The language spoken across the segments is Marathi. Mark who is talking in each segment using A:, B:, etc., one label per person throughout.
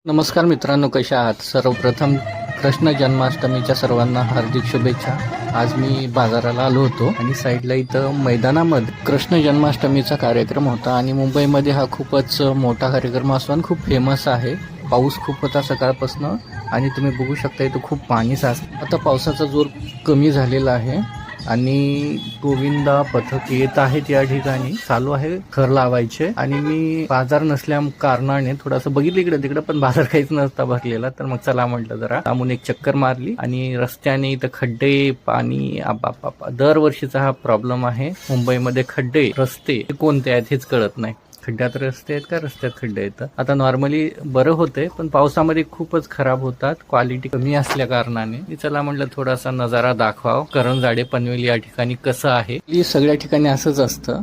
A: नमस्कार मित्रांनो, कशा आहात? सर्वप्रथम कृष्ण जन्माष्टमीच्या सर्वांना हार्दिक शुभेच्छा. आज मी बाजाराला आलो होतो आणि साईडला इथं मैदानामध्ये कृष्ण जन्माष्टमीचा कार्यक्रम होता आणि मुंबईमध्ये हा खूपच मोठा कार्यक्रम असून खूप फेमस आहे. पाऊस खूप होता सकाळपासून आणि तुम्ही बघू शकता इथं खूप पाणी साचलं. आता पावसाचा जोर कमी झालेला आहे आणि गोविंदा पथक येत आहेत या ठिकाणी. चालू आहे खर लावायचे आणि मी बाजार नसल्या कारणाने थोडंसं बघितलं इकडे तिकडे, पण बाजार काहीच नसता भरलेला. तर मग चला म्हटलं जरा थांबून एक चक्कर मारली आणि रस्त्याने इथं खड्डे, पाणी, आबापा दरवर्षीचा हा प्रॉब्लेम आहे मुंबईमध्ये. खड्डे रस्ते कोणते आहेत हेच कळत नाही. खड्ड्यात रस्ते आहेत का रस्त्यात खड्डे येतात. आता नॉर्मली बरं होते, पण पावसामध्ये खूपच खराब होतात, क्वालिटी कमी असल्या कारणाने. चला म्हटलं थोडासा नजारा दाखवाव. करंजाडे पनवेल या ठिकाणी कसं आहे. सगळ्या ठिकाणी असंच असतं,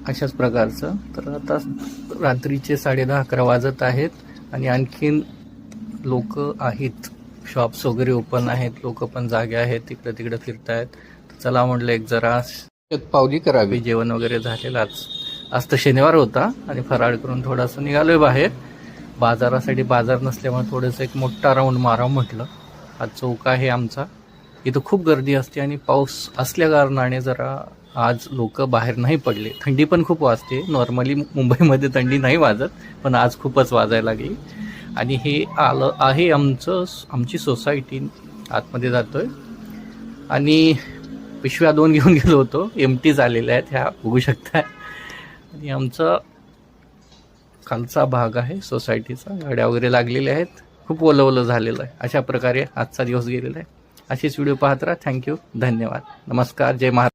A: अशाच प्रकारचं. तर आता रात्रीचे 10:30-11 वाजत आहेत आणि आणखीन लोक आहेत, शॉप्स वगैरे ओपन आहेत, लोक पण जागे आहेत, तिकडे तिकडे फिरतायत. चला म्हटलं एक जरा पावली करावी. जेवण वगैरे झालेलं आज तर शनिवार होता आणि फराळ करून थोडंसं निघालोय बाहेर बाजारासाठी. बाजार नसल्यामुळे थोडंसं एक मोठा राऊंड मारावं म्हटलं. हा चौक आहे आमचा, इथं खूप गर्दी असते आणि पाऊस असल्या कारणाने जरा आज लोक बाहेर नाही पडले. थंडी पण खूप वाजते. नॉर्मली मुंबईमध्ये थंडी नाही वाजत, पण आज खूपच वाजायला लागली. आणि हे आलं आहे आमची सोसायटी. आतमध्ये जातोय आणि पिशव्या 2 घेऊन गेलो होतो, एमटी झालेल्या आहेत ह्या, बघू शकता. आणि आमचा खालचा भाग आहे सोसायटीचा, गाड्या वगैरे लागलेल्या आहेत, खूप ओलं झालेलं आहे. अशा प्रकारे आजचा दिवस गेलेला आहे. असेच व्हिडिओ पाहत राहा. थँक्यू, धन्यवाद, नमस्कार, जय महाराज.